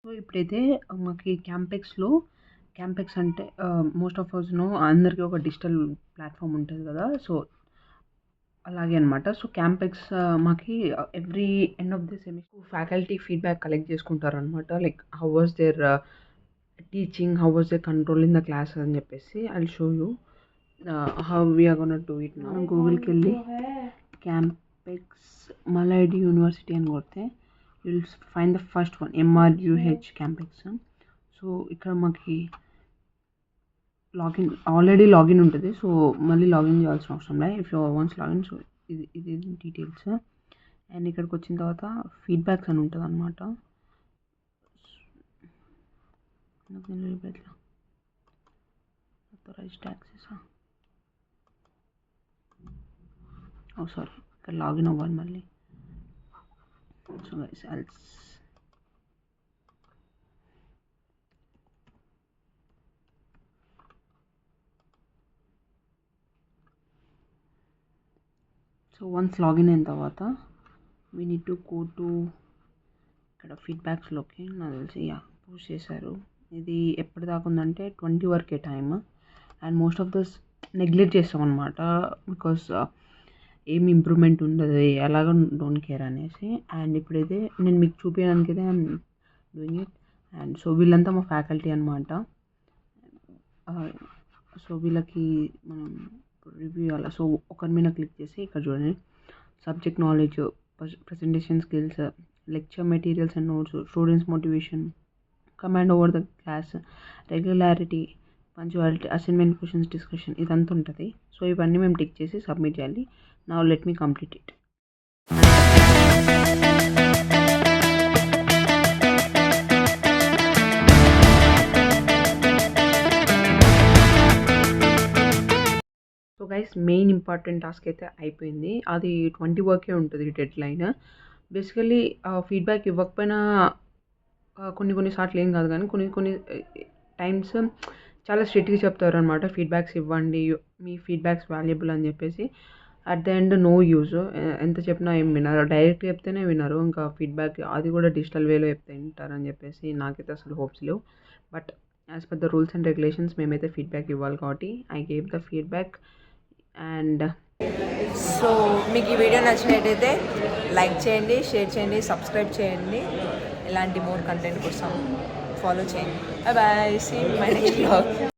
So ఇప్పుడైతే మాకు క్యాంపెక్స్ అంటే మోస్ట్ ఆఫ్ అస్ నో అందరికీ ఒక డిజిటల్ ప్లాట్ఫామ్ ఉంటుంది కదా. సో అలాగే అనమాట. సో క్యాంపెక్స్ మాకి every end of the semester faculty feedback collect చేసుకుంటారనమాట. Like how was their teaching, how was their control in the class అని చెప్పేసి I will show you how we are gonna do it. మనం గూగుల్కి వెళ్ళి Campex మలాడ్ university అని కొడితే you will find the first one, MRUH Campex. So ఇక్కడ మాకు ఆల్రెడీ లాగిన్ ఉంటుంది. సో మళ్ళీ లాగిన్ చేయాల్సిన అవసరం లేదు. If you once login, so ఇది డీటెయిల్స్. అండ్ ఇక్కడికి వచ్చిన తర్వాత ఫీడ్బ్యాక్స్ అని ఉంటుంది అనమాట. అథరైజ్డ్ యాక్సెస్, సారీ, ఇక్కడ లాగిన్ అవ్వాలి మళ్ళీ. So guys so once login అయిన తర్వాత we need to go to ఇక్కడ ఫీడ్బ్యాక్స్లోకి. నాకు తెలిసి పోస్ట్ చేశారు. ఇది ఎప్పటిదాకా ఉందంటే 20 వరకే time. And most of this neglect చేస్తాం అనమాట. బికాస్ ఏం ఇంప్రూవ్మెంట్ ఉండదు, ఎలాగో డోంట్ కేర్ అనేసి. అండ్ ఇప్పుడైతే నేను మీకు చూపించడానికి అయితే I'm doing it. And so వీళ్ళంతా మా ఫ్యాకల్టీ అనమాట. సో వీళ్ళకి మనం రివ్యూ అలా. సో ఒకరి మీద క్లిక్ చేసి ఇక్కడ చూడండి, subject knowledge, presentation skills, lecture materials and notes, students motivation, command over the class, regularity, punctuality, assignment questions discussion, ఇదంతా ఉంటుంది. సో ఇవన్నీ మేము టిక్ చేసి సబ్మిట్ చేయాలి. Now let me complete it. So guys main important task అయితే అయిపోయింది. అది 20 వరకే ఉంటుంది డెడ్ లైన్. బేసికలీ ఫీడ్బ్యాక్ ఇవ్వకపోయినా కొన్నిసార్లు ఏం కాదు, కానీ కొన్ని టైమ్స్ చాలా స్ట్రిక్ట్గా చెప్తారు అనమాట. ఫీడ్బ్యాక్స్ ఇవ్వండి, మీ ఫీడ్బ్యాక్స్ వాల్యుబుల్ అని చెప్పేసి. At the end no use, ఎంత చెప్పినా ఏం వినరు. డైరెక్ట్ చెప్తేనే వినరు, ఇంకా ఫీడ్బ్యాక్ అది కూడా డిజిటల్ వేలో చెప్తే వింటారని చెప్పేసి నాకైతే అసలు హోప్స్ లేవు. But as per the rules and regulations మేమైతే ఫీడ్బ్యాక్ ఇవ్వాలి కాబట్టి I gave the feedback. And so మీకు ఈ వీడియో నచ్చినట్టయితే లైక్ చేయండి, షేర్ చేయండి, సబ్స్క్రైబ్ చేయండి. ఇలాంటి మోర్ కంటెంట్ కోసం ఫాలో చేయండి. Bye, see my next vlog.